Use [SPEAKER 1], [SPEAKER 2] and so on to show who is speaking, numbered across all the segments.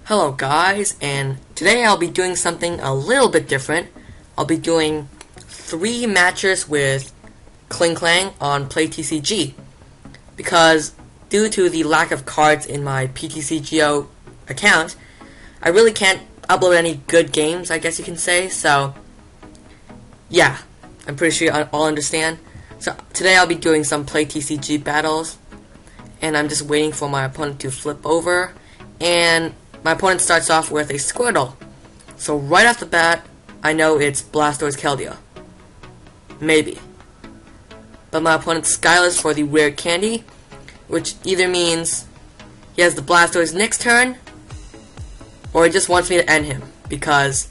[SPEAKER 1] Hello guys, and today I'll be doing something a little bit different. I'll be doing 3 matches with Klinklang on PlayTCG, because due to the lack of cards in my PTCGO account, I really can't upload any good games, I guess you can say. So yeah, I'm pretty sure you all understand. So today I'll be doing some PlayTCG battles, and I'm just waiting for my opponent to flip over, and my opponent starts off with a Squirtle. So right off the bat, I know it's Blastoise Keldeo. Maybe. But my opponent Skylers for the rare candy, which either means he has the Blastoise next turn, or he just wants me to end him. Because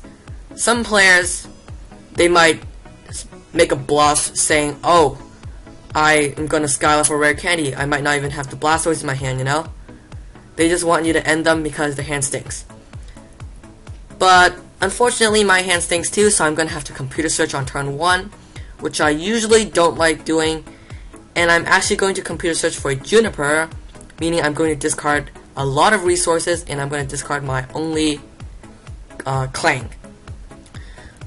[SPEAKER 1] some players, they might make a bluff saying, oh, I am going to Skylar for rare candy. I might not even have the Blastoise in my hand, you know? They just want you to end them because the hand stinks. But unfortunately my hand stinks too, so I'm going to have to computer search on turn 1, which I usually don't like doing. And I'm actually going to computer search for a Juniper, meaning I'm going to discard a lot of resources, and I'm going to discard my only Klang.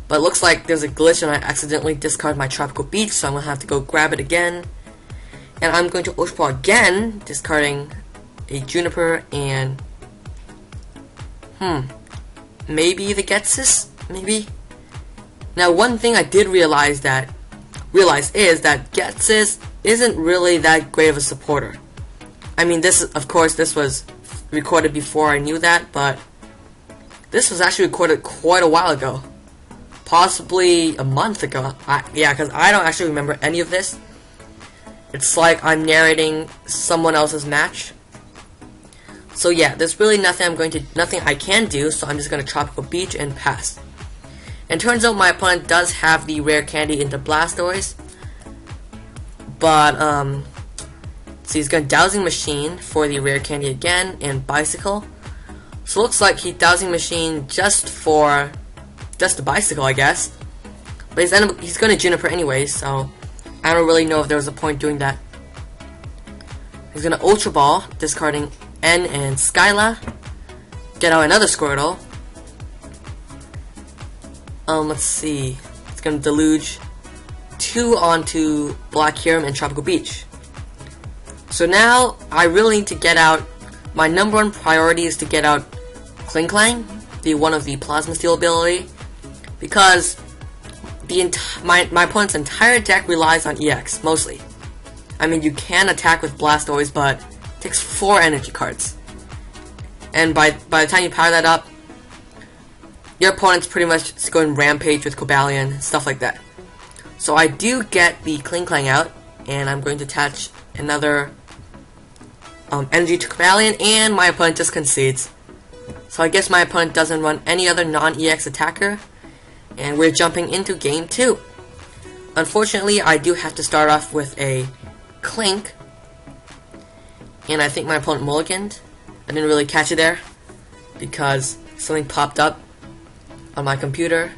[SPEAKER 1] But it looks like there's a glitch and I accidentally discard my Tropical Beach, so I'm going to have to go grab it again. And I'm going to Ultra Ball again, discarding a Juniper and maybe the Getsis? Maybe? Now one thing I did realize is that Getsis isn't really that great of a supporter. I mean, of course this was recorded before I knew that, but this was actually recorded quite a while ago. Possibly a month ago. Yeah, because I don't actually remember any of this. It's like I'm narrating someone else's match. So yeah, there's really nothing I can do, so I'm just gonna Tropical Beach and pass. And turns out my opponent does have the rare candy into Blastoise, but so he's gonna Dowsing Machine for the rare candy again and Bicycle. So looks like he's Dowsing Machine just the Bicycle, I guess. But he's gonna Juniper anyway, so I don't really know if there was a point doing that. He's gonna Ultra Ball, discarding N and Skyla. Get out another Squirtle. Let's see. It's gonna Deluge 2 onto Black Kyurem and Tropical Beach. So now I really need to get out. My number 1 priority is to get out Klinklang, the one of the Plasma Steel ability, because my opponent's entire deck relies on EX mostly. I mean, you can attack with Blastoise, but it takes 4 energy cards. And by the time you power that up, your opponent's pretty much going Rampage with Cobalion, stuff like that. So I do get the Klinklang out, and I'm going to attach another energy to Cobalion, and my opponent just concedes. So I guess my opponent doesn't run any other non-EX attacker, and we're jumping into game 2. Unfortunately, I do have to start off with a Klink, and I think my opponent mulliganed. I didn't really catch it there because something popped up on my computer,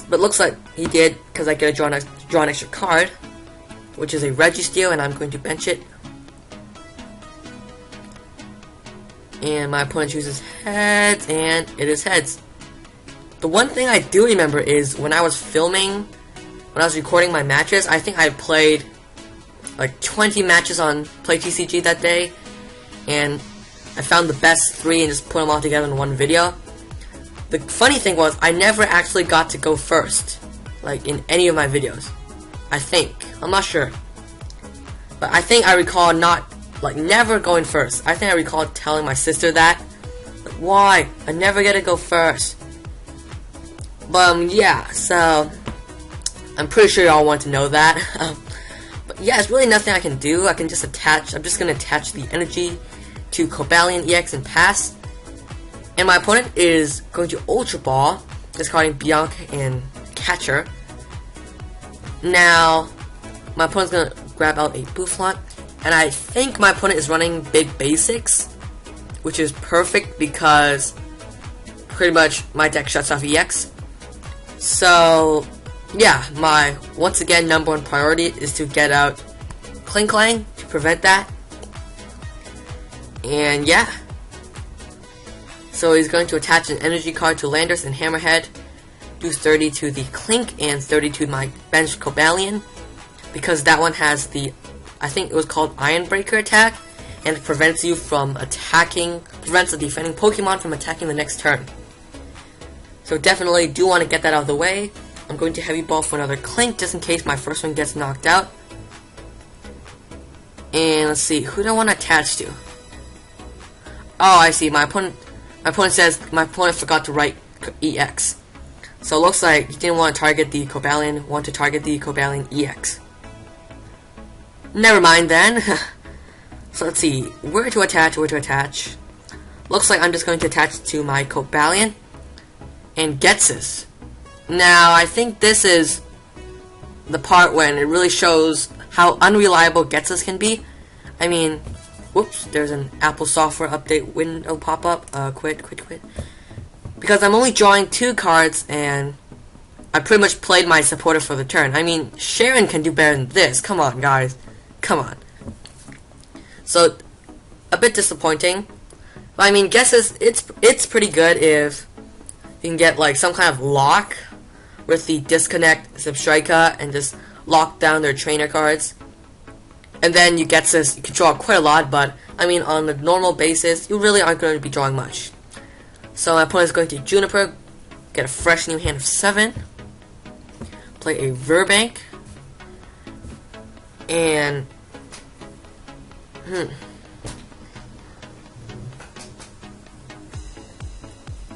[SPEAKER 1] but looks like he did, because I get to draw an extra card, which is a Registeel, and I'm going to bench it. And my opponent chooses heads, and it is heads. The one thing I do remember is when I was recording my matches, I think I played like 20 matches on PlayTCG that day, and I found the best 3 and just put them all together in one video. The funny thing was, I never actually got to go first, like in any of my videos. I think. I'm not sure. But I think I recall never going first. I think I recall telling my sister that. Like, why? I never get to go first. But yeah, so I'm pretty sure y'all want to know that. But yeah, it's really nothing I can do. I'm just gonna attach the energy to Cobalion EX and pass. And my opponent is going to Ultra Ball, discarding Bianca and Catcher. Now, my opponent's gonna grab out a Bouffalant, and I think my opponent is running Big Basics, which is perfect because pretty much my deck shuts off EX. So yeah, my once again number 1 priority is to get out Klinklang to prevent that. And yeah, So he's going to attach an energy card to Landers and Hammerhead, do 30 to the Klink and 30 to my bench Cobalion, because that one has the, I think it was called Iron Breaker attack, and it prevents you from attacking, prevents the defending Pokemon from attacking the next turn. So definitely do want to get that out of the way. I'm going to Heavy Ball for another Klink, just in case my first one gets knocked out. And let's see, who do I want to attach to? Oh, I see, my opponent says, my opponent forgot to write EX. So it looks like he didn't want to target the Cobalion, want to target the Cobalion EX. Never mind then. So let's see, where to attach. Looks like I'm just going to attach to my Cobalion and Getsus. Now, I think this is the part when it really shows how unreliable Getsus can be. I mean, whoops, there's an Apple software update window pop-up. Quit. Because I'm only drawing 2 cards, and I pretty much played my supporter for the turn. I mean, Sharon can do better than this. Come on, guys. Come on. So, a bit disappointing. But I mean, Getsus, it's pretty good if you can get, like, some kind of lock with the Disconnect Substrika and just lock down their trainer cards. And then you get this, you can draw quite a lot, but I mean on a normal basis, you really aren't going to be drawing much. So my opponent is going to Juniper, get a fresh new hand of 7, play a Verbank, and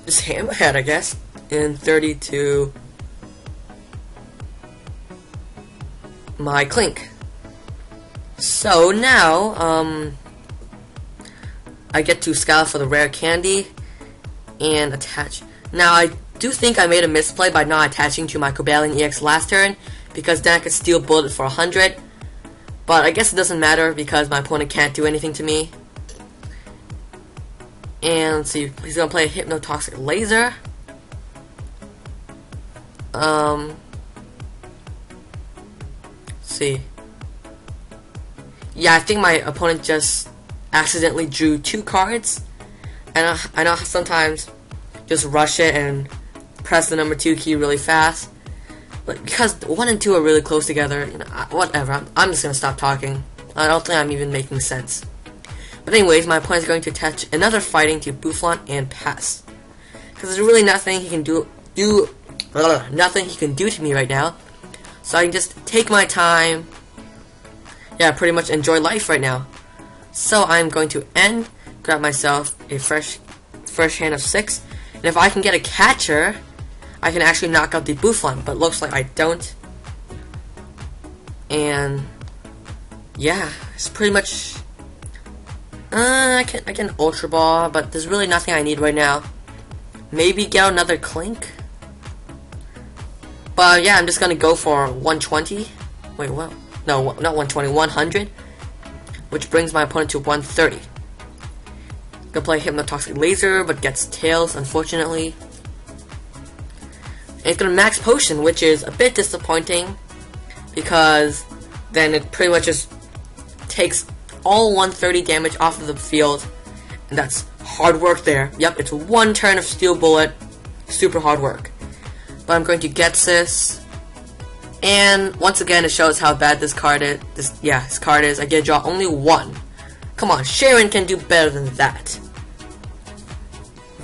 [SPEAKER 1] just Hammerhead, I guess, and 32 my Klink. So now, I get to scout for the rare candy and attach. Now, I do think I made a misplay by not attaching to my Cobalion EX last turn, because then I could steal Bullet for 100. But I guess it doesn't matter because my opponent can't do anything to me. And let's see, he's gonna play a Hypnotoxic Laser. Let's see. Yeah, I think my opponent just accidentally drew 2 cards. And I know sometimes just rush it and press the number 2 key really fast. But because 1 and 2 are really close together, you know, whatever. I'm just gonna stop talking. I don't think I'm even making sense. But anyways, my opponent is going to attach another fighting to Bufflon and pass. Because there's really nothing he can nothing he can do to me right now. So I can just take my time. Yeah, pretty much enjoy life right now. So I'm going to grab myself a fresh hand of 6. And if I can get a catcher, I can actually knock out the Bufflon, but looks like I don't. And yeah, it's pretty much I can Ultra Ball, but there's really nothing I need right now. Maybe get another Klink. But yeah, I'm just gonna go for 120. Wait, what? No, not 120, 100. Which brings my opponent to 130. Gonna play Hypnotoxic Laser, but gets Tails, unfortunately. And it's gonna Max Potion, which is a bit disappointing, because then it pretty much just takes all 130 damage off of the field, and that's hard work there. Yep, it's 1 turn of Steel Bullet, super hard work. But I'm going to get this, and once again it shows how bad this card is. This card is. I get to draw only 1. Come on, Sharon can do better than that.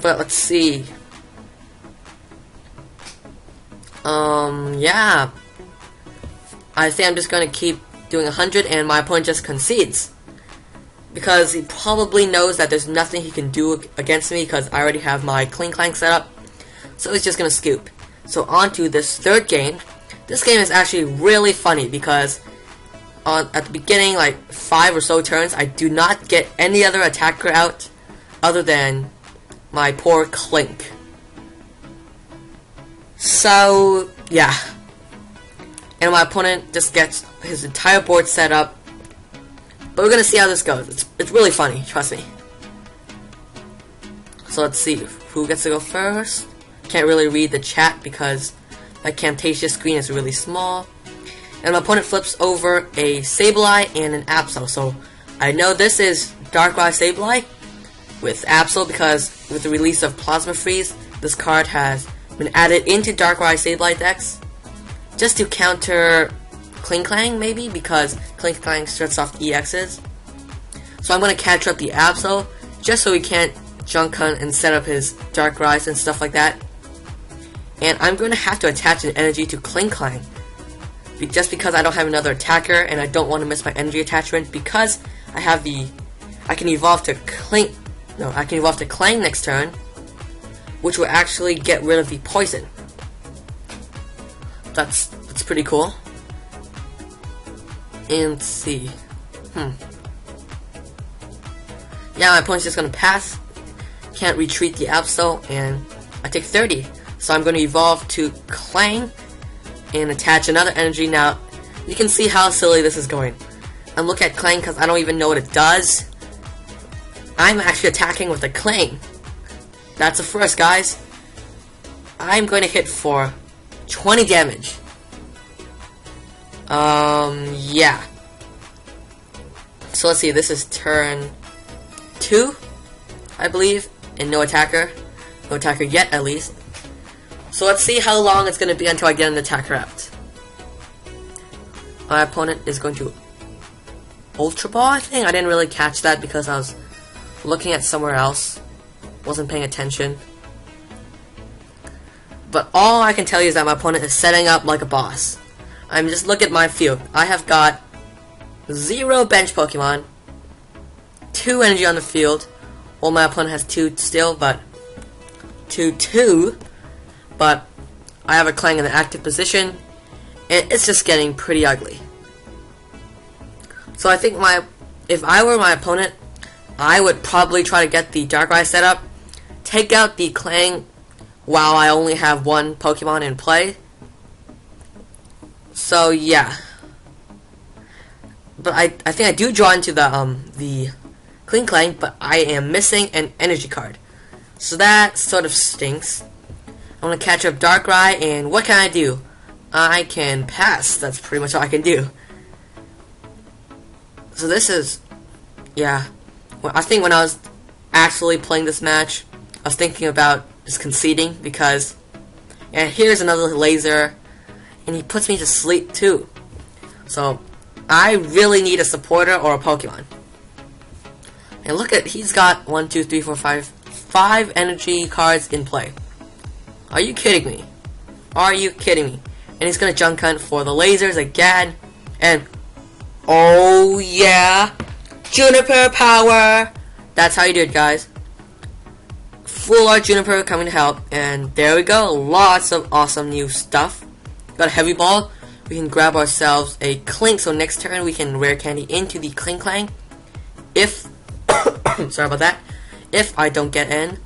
[SPEAKER 1] But let's see. Yeah. I think I'm just gonna keep doing 100, and my opponent just concedes. Because he probably knows that there's nothing he can do against me, because I already have my Klinklang set up. So he's just gonna scoop. So on to this 3rd game. This game is actually really funny, because at the beginning, like 5 or so turns, I do not get any other attacker out other than my poor Klink. So yeah. And my opponent just gets his entire board set up. But we're gonna see how this goes. It's really funny, trust me. So let's see who gets to go first. Can't really read the chat because my Camtasia screen is really small. And my opponent flips over a Sableye and an Absol. So I know this is Darkrai Sableye. with Absol, because with the release of Plasma Freeze, this card has been added into Darkrai Sableye decks just to counter Klinklang, maybe, because Klinklang shuts off EXs. So I'm going to catch up the Absol just so he can't junk hunt and set up his Darkrai's and stuff like that. And I'm going to have to attach an energy to Klinklang, just because I don't have another attacker and I don't want to miss my energy attachment, because I have I can evolve to Klang next turn, which will actually get rid of the poison. That's pretty cool. And let's see. Yeah, my opponent's just gonna pass. Can't retreat the Absol, and I take 30. So I'm gonna evolve to Klang and attach another energy. Now, you can see how silly this is going. And look at Klang because I don't even know what it does. I'm actually attacking with a Klang. That's a first, guys. I'm going to hit for 20 damage. Yeah. So let's see, this is turn 2, I believe, and no attacker. No attacker yet, at least. So let's see how long it's going to be until I get an attacker out. My opponent is going to Ultra Ball, I think? I didn't really catch that because I was looking at somewhere else. Wasn't paying attention. But all I can tell you is that my opponent is setting up like a boss. Just look at my field. I have got 0 bench Pokemon, 2 energy on the field. Well, my opponent has 2 still, but 2-2. But I have a Klang in the active position, and it's just getting pretty ugly. So I think if I were my opponent, I would probably try to get the Darkrai set up, take out the Klang while I only have 1 Pokemon in play. So yeah. But I think I do draw into the Klinklang, but I am missing an energy card. So that sort of stinks. I'm gonna catch up Darkrai, and what can I do? I can pass. That's pretty much all I can do. So this is, yeah. Well, I think when I was actually playing this match, I was thinking about just conceding because, and here's another laser, and he puts me to sleep too. So I really need a supporter or a Pokemon. And look at, he's got 1, 2, 3, 4, 5 energy cards in play. Are you kidding me? Are you kidding me? And he's gonna junk hunt for the lasers again, and oh yeah, Juniper power! That's how you do it, guys. Full art Juniper coming to help, and there we go. Lots of awesome new stuff. Got a heavy ball. We can grab ourselves a Klink, so next turn we can rare candy into the Klinklang. If sorry about that. If I don't get in,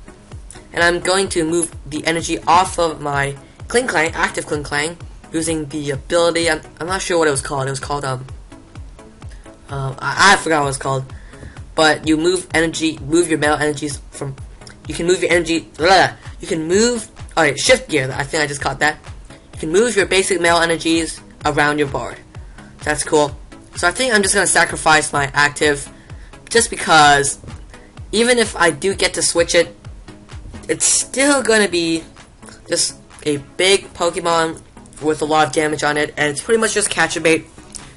[SPEAKER 1] and I'm going to move the energy off of my Klinklang, active Klinklang, using the ability. I'm not sure what it was called. It was called I forgot what it was called. But you move energy, move your metal energies from. You can move your energy. You can move. Alright, shift gear. I think I just caught that. You can move your basic metal energies around your board. That's cool. So I think I'm just gonna sacrifice my active, just because even if I do get to switch it, it's still gonna be just a big Pokemon with a lot of damage on it, and it's pretty much just catch a bait.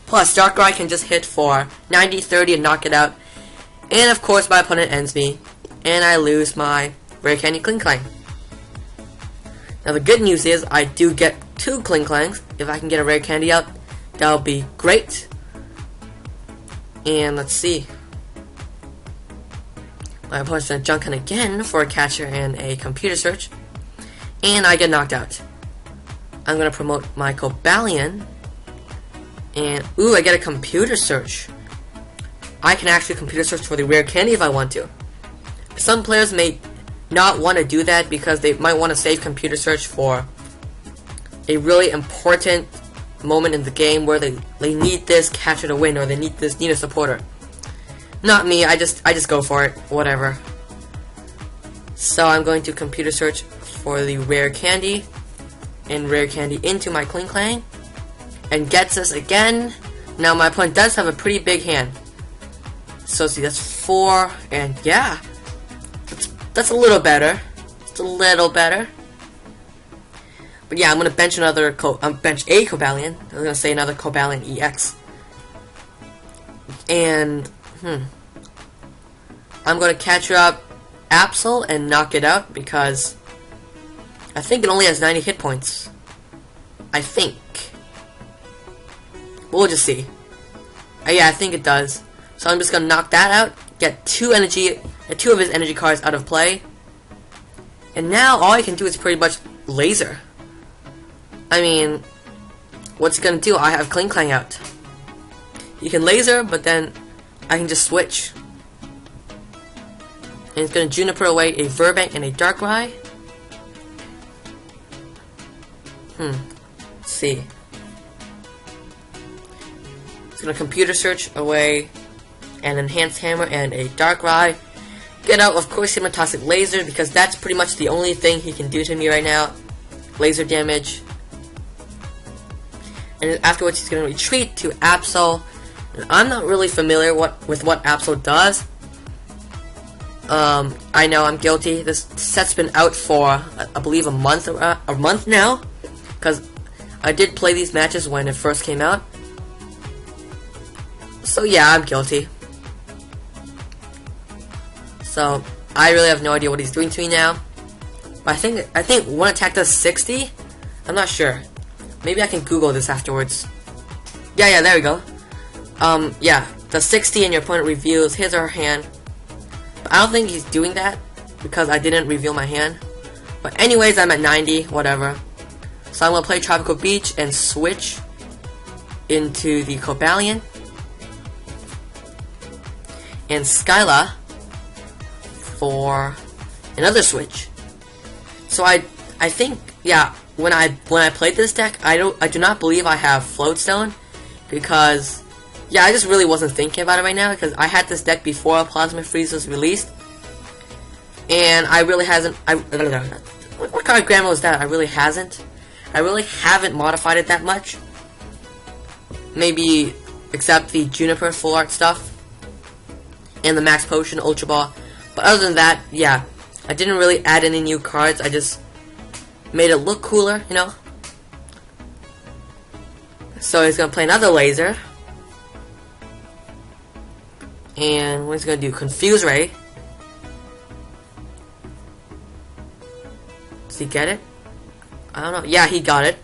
[SPEAKER 1] Plus, Darkrai can just hit for 90, 30 and knock it out. And of course, my opponent ends me, and I lose my rare candy Klinklang. Now the good news is I do get 2 Klinklangs. If I can get a rare candy out, that'll be great. And let's see. My opponent's gonna junk hunt again for a catcher and a computer search, and I get knocked out. I'm gonna promote my Cobalion, and ooh, I get a computer search. I can actually computer search for the rare candy if I want to. Some players may not want to do that because they might want to save computer search for a really important moment in the game where they need this catcher to win, or they need a supporter. Not me, I just go for it, whatever. So I'm going to computer search for the rare candy, and rare candy into my Klinklang, and gets us again. Now my opponent does have a pretty big hand. So see, that's 4, and yeah, that's a little better. It's a little better. But yeah, I'm gonna bench bench a Cobalion. I was gonna say another Cobalion EX. And I'm gonna catch up Absol and knock it out because I think it only has 90 hit points. I think. We'll just see. Yeah, I think it does. So I'm just gonna knock that out, get two of his energy cards out of play, and now all I can do is pretty much laser. I mean, what's he gonna do? I have Klinklang out. He can laser, but then I can just switch. And it's gonna Juniper away a Verbank and a Darkrai. Let's see. It's gonna Computer Search away an Enhanced Hammer and a Darkrai. Get out, of course, Toxic Laser, because that's pretty much the only thing he can do to me right now. Laser damage. And afterwards, he's gonna retreat to Absol. And I'm not really familiar with what Absol does. I know I'm guilty. This set's been out for, I believe, a month now, because I did play these matches when it first came out. So yeah, I'm guilty. So I really have no idea what he's doing to me now. But I think one attack does 60. I'm not sure. Maybe I can Google this afterwards. Yeah, there we go. Yeah, the 60 and your opponent reveals his or her hand. But I don't think he's doing that because I didn't reveal my hand. But anyways, I'm at 90, whatever. So I'm gonna play Tropical Beach and switch into the Cobalion and Skyla for another switch. So I think, yeah, when I played this deck, I do not believe I have Floatstone, because yeah, I just really wasn't thinking about it right now, because I had this deck before Plasma Freeze was released, and I really hasn't. What kind of grammar was that? I really haven't modified it that much. Maybe except the Juniper Full Art stuff and the Max Potion Ultra Ball. But other than that, yeah, I didn't really add any new cards. I just made it look cooler, you know. So he's gonna play another laser, and what he's gonna do? Confuse Ray. Does he get it? I don't know. Yeah, he got it.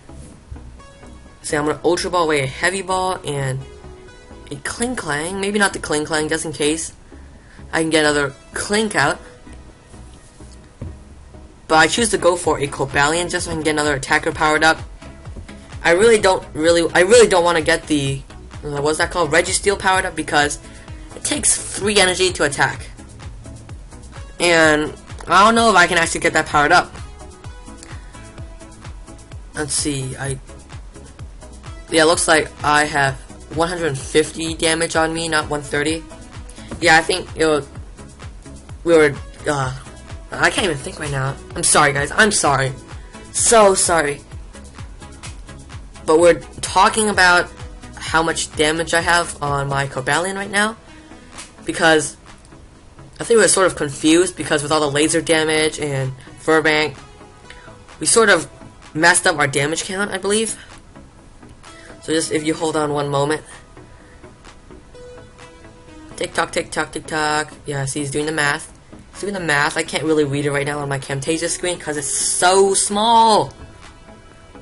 [SPEAKER 1] So I'm gonna Ultra Ball away a Heavy Ball and a Klinklang. Maybe not the Klinklang, just in case I can get another Klink out. But I choose to go for a Cobalion just so I can get another attacker powered up. I really don't want to get the what's that called? Registeel powered up, because it takes 3 energy to attack. And I don't know if I can actually get that powered up. Let's see, yeah, looks like I have 150 damage on me, not 130. Yeah, I think I can't even think right now. I'm sorry, guys. I'm sorry. So sorry. But we're talking about how much damage I have on my Cobalion right now, because I think we're sort of confused, because with all the laser damage and Verbank, we sort of messed up our damage count, I believe. So just if you hold on one moment. Tick tock, tick tock, tick tock. Yeah, see, he's doing the math. He's doing the math. I can't really read it right now on my Camtasia screen because it's so small.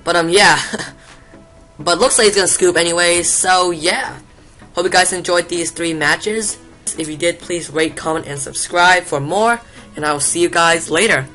[SPEAKER 1] But yeah. But looks like he's gonna scoop anyways. So yeah. Hope you guys enjoyed these 3 matches. If you did, please rate, comment, and subscribe for more. And I will see you guys later.